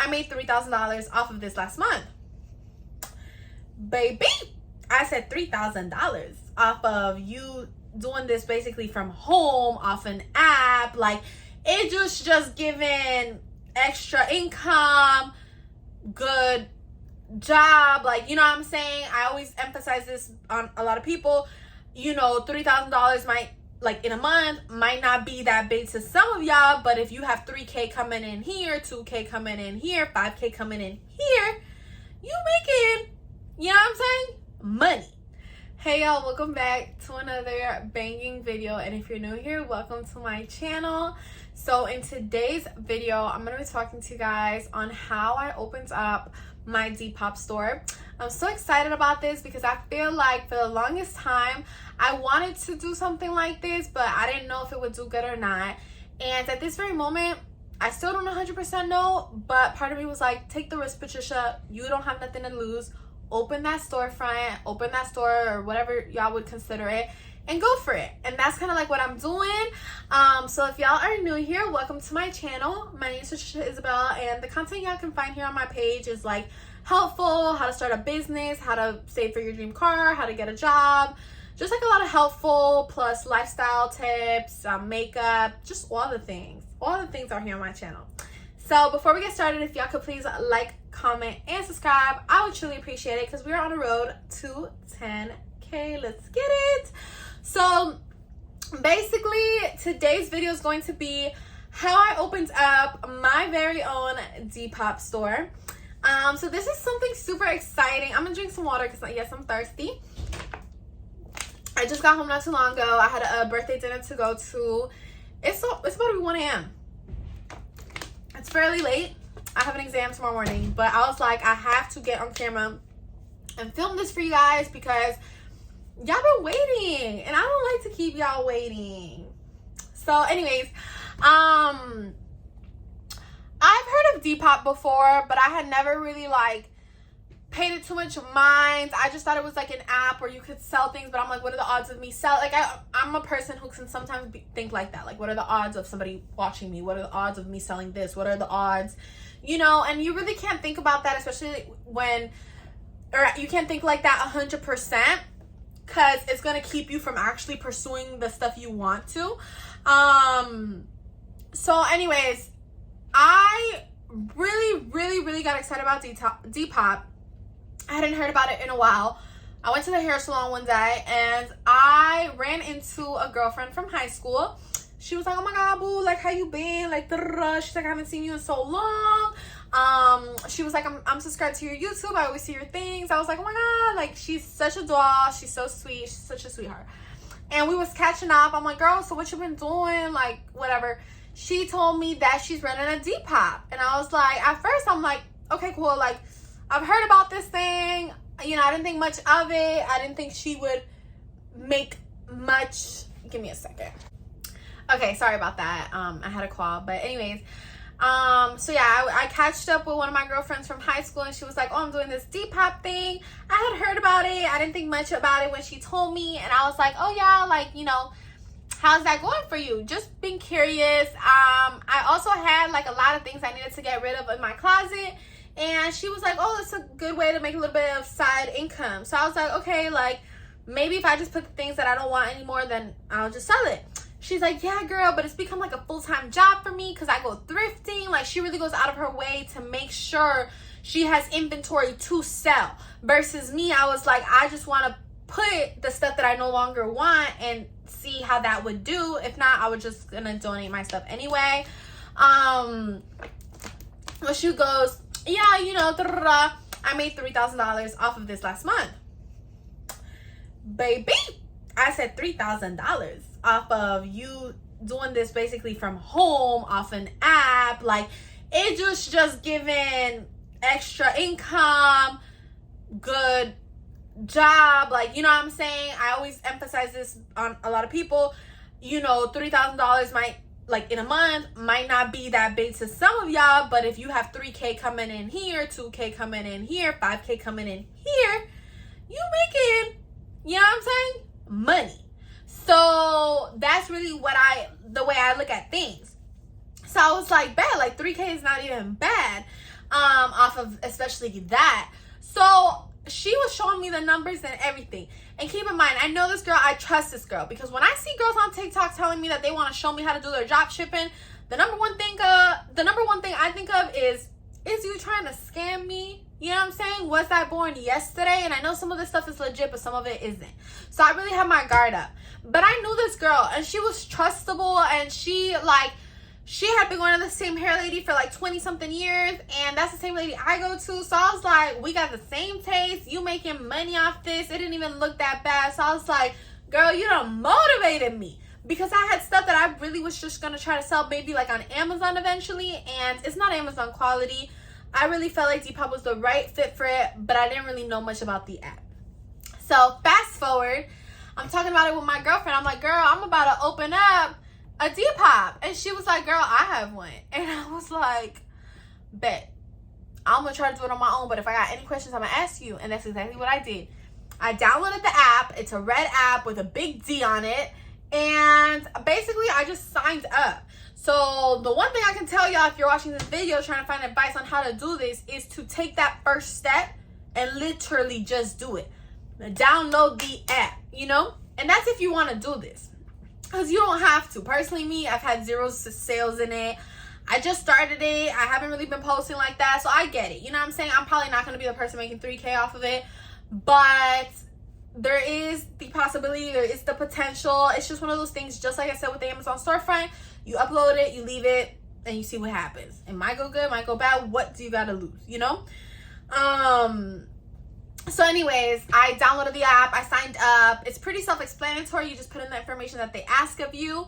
I made $3,000 off of this last month. Baby, I said $3,000 off of you doing this basically from home, off an app. Like, it just giving extra income, good job. Like, you know what I'm saying? I always emphasize this on a lot of people. You know, $3,000 might, like, in a month might not be that big to some of y'all, but if you have 3K coming in here, 2K coming in here, 5K coming in here, you making, you know what I'm saying, money. Hey y'all, welcome back to another banging video, and if you're new here, welcome to my channel. So in today's video, I'm going to be talking to you guys on how I opened up my Depop store. I'm so excited about this because I feel like for the longest time I wanted to do something like this, but I didn't know if it would do good or not. And at this very moment, I still don't 100% know, but part of me was like, take the risk, Patricia. You don't have nothing to lose. Open that storefront, open that store, or whatever y'all would consider it, and go for it. And that's kind of like what I'm doing. So if y'all are new here, welcome to my channel. My name is Patricia Isabelle, and the content y'all can find here on my page is like helpful, how to start a business, how to save for your dream car, how to get a job, just like a lot of helpful plus lifestyle tips, makeup, just all the things are here on my channel. So before we get started, if y'all could please like, comment, and subscribe, I would truly appreciate it because we are on the road to 10K. Let's get it. So basically, today's video is going to be how I opened up my very own Depop store. So this is something super exciting. I'm gonna drink some water because yes, I'm thirsty. I just got home not too long ago. I had a birthday dinner to go to. It's about to be 1 a.m. It's fairly late. I have an exam tomorrow morning, but I was like, I have to get on camera and film this for you guys because y'all been waiting and I don't like to keep y'all waiting. So anyways, I've heard of Depop before, but I had never really like paid it too much mind. I just thought it was like an app where you could sell things, but I'm like, what are the odds of me selling? Like, I'm a person who can sometimes think like that. Like, what are the odds of somebody watching me? What are the odds of me selling this? What are the odds? You know, and you really can't think about that, especially when, or you can't think like that 100%, because it's going to keep you from actually pursuing the stuff you want to. So anyways, I really got excited about Depop. I hadn't heard about it in a while. I went to the hair salon one day and I ran into a girlfriend from high school. She was like, oh my God, boo, like, how you been? Like, she's like, I haven't seen you in so long. She was like, I'm subscribed to your YouTube. I always see your things. I was like, oh my God, like, she's such a doll. She's so sweet. She's such a sweetheart. And we was catching up. I'm like, girl, so what you been doing? Like, whatever. She told me that she's running a Depop. And I was like, at first, I'm like, okay, cool. Like, I've heard about this thing. You know, I didn't think much of it. I didn't think she would make much. Give me a second. Okay, sorry about that. I had a call. But anyways, so yeah, I catched up with one of my girlfriends from high school, and she was like, oh, I'm doing this Depop thing. I had heard about it. I didn't think much about it when she told me. And I was like, oh yeah, like, you know, how's that going for you? Just being curious. I also had like a lot of things I needed to get rid of in my closet. And she was like, oh, it's a good way to make a little bit of side income. So I was like, okay, like, maybe if I just put the things that I don't want anymore, then I'll just sell it. She's like, yeah, girl, but it's become like a full-time job for me because I go thrifting. Like, she really goes out of her way to make sure she has inventory to sell. Versus me, I was like, I just want to put the stuff that I no longer want and see how that would do. If not, I was just going to donate my stuff anyway. Well, she goes, yeah, you know, I made $3,000 off of this last month. Baby, I said $3,000 off of you doing this basically from home, off an app. Like, it just giving extra income, good job. Like, you know what I'm saying? I always emphasize this on a lot of people. You know, $3,000 might, like, in a month might not be that big to some of y'all, but if you have 3K coming in here, 2K coming in here, 5K coming in here, you making, you know what I'm saying, money. So that's really the way I look at things. So I was like, bad, like 3K is not even bad, off of especially that. So she was showing me the numbers and everything. And keep in mind, I know this girl, I trust this girl, because when I see girls on TikTok telling me that they want to show me how to do their drop shipping, the number one thing I think of is you trying to scam me? You know what I'm saying? Was I born yesterday? And I know some of this stuff is legit, but some of it isn't. So I really have my guard up. But I knew this girl, and she was trustable, and she had been going to the same hair lady for like 20 something years, and that's the same lady I go to. So I was like, we got the same taste, you making money off this, it didn't even look that bad. So I was like, girl, you done motivated me, because I had stuff that I really was just gonna try to sell maybe like on Amazon eventually, and it's not Amazon quality. I really felt like Depop was the right fit for it, but I didn't really know much about the app. So fast forward, I'm talking about it with my girlfriend. I'm like, girl, I'm about to open up a Depop. And she was like, girl, I have one. And I was like, bet. I'm going to try to do it on my own, but if I got any questions, I'm going to ask you. And that's exactly what I did. I downloaded the app. It's a red app with a big D on it. And basically, I just signed up. So the one thing I can tell y'all, if you're watching this video trying to find advice on how to do this, is to take that first step and literally just do it. Download the app, you know? And that's if you want to do this, because you don't have to. Personally, me, I've had 0 sales in it. I just started it. I haven't really been posting like that, so I get it. You know what I'm saying? I'm probably not going to be the person making 3K off of it, but there is the possibility, there is the potential. It's just one of those things, just like I said with the Amazon storefront. You upload it, you leave it, and you see what happens. It might go good, might go bad. What do you got to lose, you know? So anyways, I downloaded the app. I signed up. It's pretty self-explanatory. You just put in the information that they ask of you.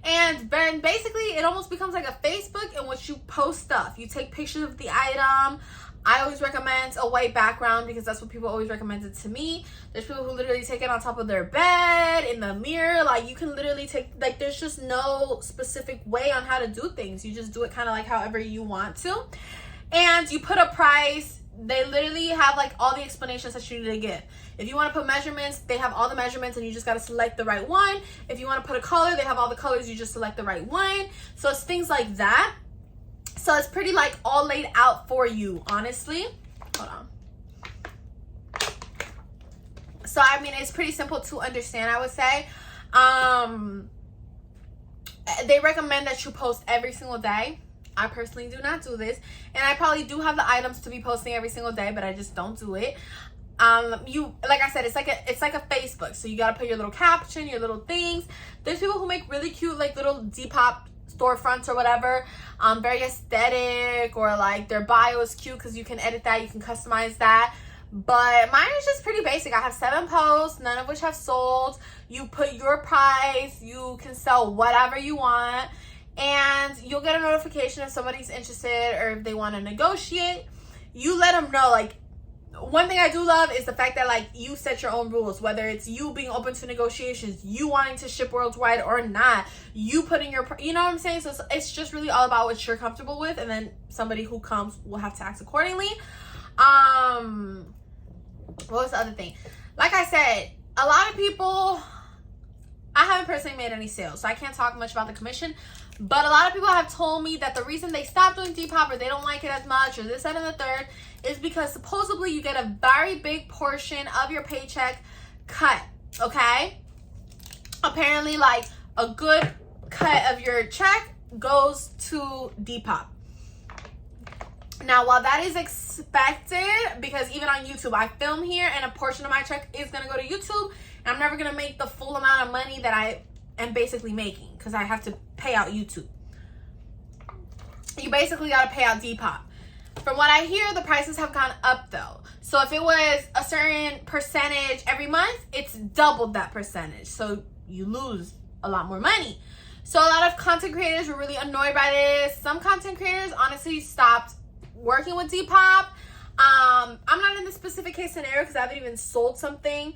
And then basically it almost becomes like a Facebook in which you post stuff. You take pictures of the item. I always recommend a white background because that's what people always recommended to me. There's people who literally take it on top of their bed, in the mirror. Like, you can literally take, like, there's just no specific way on how to do things. You just do it kind of like however you want to. And you put a price. They literally have like all the explanations that you need to give. If you want to put measurements, they have all the measurements and you just got to select the right one. If you want to put a color, they have all the colors. You just select the right one. So it's things like that. So it's pretty like all laid out for you, honestly. Hold on. So I mean, it's pretty simple to understand, I would say. They recommend that you post every single day. I personally do not do this, and I probably do have the items to be posting every single day, but I just don't do it. Like I said, it's like a Facebook, so you gotta put your little caption, your little things. There's people who make really cute like little Depop storefronts or whatever, very aesthetic, or like their bio is cute because you can edit that, you can customize that. But mine is just pretty basic. I have 7 posts, none of which have sold. You put your price, you can sell whatever you want, and you'll get a notification if somebody's interested or if they want to negotiate. You let them know. Like, one thing I do love is the fact that like you set your own rules, whether it's you being open to negotiations, you wanting to ship worldwide or not, you putting your, you know what I'm saying? So it's just really all about what you're comfortable with, and then somebody who comes will have to act accordingly. What was the other thing? Like I said, a lot of people, I haven't personally made any sales, so I can't talk much about the commission. But a lot of people have told me that the reason they stopped doing Depop, or they don't like it as much, or this, that, and the third, is because supposedly you get a very big portion of your paycheck cut, okay? Apparently, like, a good cut of your check goes to Depop. Now, while that is expected, because even on YouTube, I film here, and a portion of my check is going to go to YouTube, and I'm never going to make the full amount of money that I am basically making, because I have to pay out YouTube. You basically got to pay out Depop. From what I hear, the prices have gone up though. So if it was a certain percentage every month, it's doubled that percentage. So you lose a lot more money. So a lot of content creators were really annoyed by this. Some content creators honestly stopped working with Depop. I'm not in the specific case scenario because I haven't even sold something.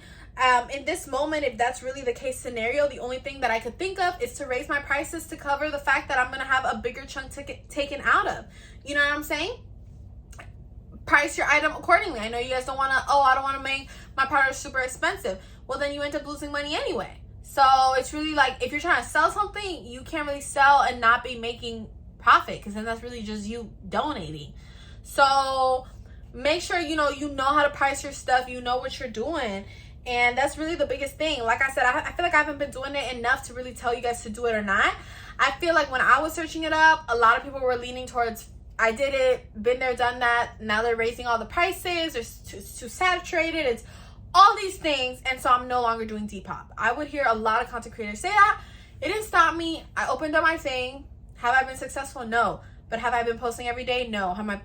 In this moment, if that's really the case scenario, the only thing that I could think of is to raise my prices to cover the fact that I'm going to have a bigger chunk taken out of. You know what I'm saying? Price your item accordingly. I know you guys don't want to, I don't want to make my product super expensive. Well, then you end up losing money anyway. So it's really like, if you're trying to sell something, you can't really sell and not be making profit, because then that's really just you donating. So make sure you know how to price your stuff, you know what you're doing. And that's really the biggest thing. Like I said, I feel like I haven't been doing it enough to really tell you guys to do it or not. I feel like when I was searching it up, a lot of people were leaning towards, I did it, been there, done that. Now they're raising all the prices. It's too saturated. It's all these things. And so I'm no longer doing Depop. I would hear a lot of content creators say that. It didn't stop me. I opened up my thing. Have I been successful? No. But have I been posting every day? No. Have my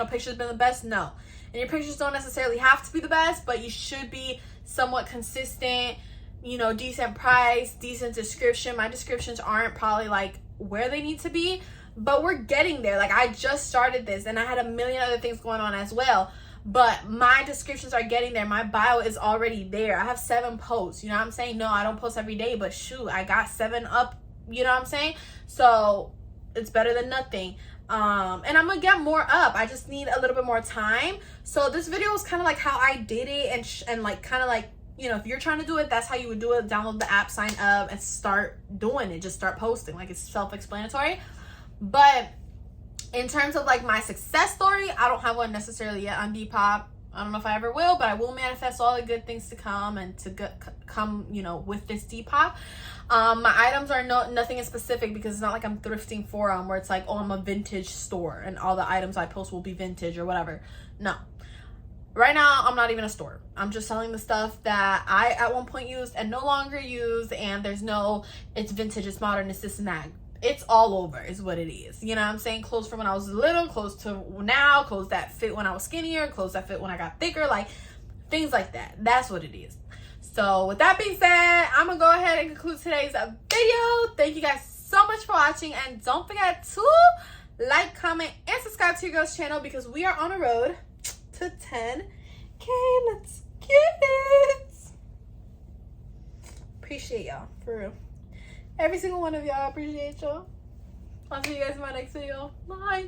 pictures been the best? No. And your pictures don't necessarily have to be the best, but you should be somewhat consistent, decent price, decent description. My descriptions aren't probably like where they need to be, but we're getting there. Like, I just started this and I had a million other things going on as well, but my descriptions are getting there. My bio is already there. I have 7 posts, you know what I'm saying? No, I don't post every day, but shoot, I got 7 up, you know what I'm saying? So it's better than nothing. And I'm gonna get more up. I just need a little bit more time. So this video is kind of like how I did it, and like kind of like, if you're trying to do it, that's how you would do it. Download the app, sign up, and start doing it. Just start posting. Like, it's self-explanatory. But in terms of like my success story, I don't have one necessarily yet on Depop. I don't know if I ever will, but I will manifest all the good things to come and to come, with this Depop. My items are nothing in specific, because it's not like I'm thrifting for them where it's like, oh, I'm a vintage store and all the items I post will be vintage or whatever. No. Right now, I'm not even a store. I'm just selling the stuff that I at one point used and no longer use, and there's no, it's vintage, it's modern, it's this and that. It's all over is what it is. You know what I'm saying? Clothes from when I was little, clothes to now, clothes that fit when I was skinnier, clothes that fit when I got thicker, like things like that. That's what it is. So with that being said, I'm gonna go ahead and conclude today's video. Thank you guys so much for watching, and don't forget to like, comment, and subscribe to your girl's channel, because we are on a road to 10K. Let's get it. Appreciate y'all, for real. Every single one of y'all, appreciate y'all. I'll see you guys in my next video. Bye.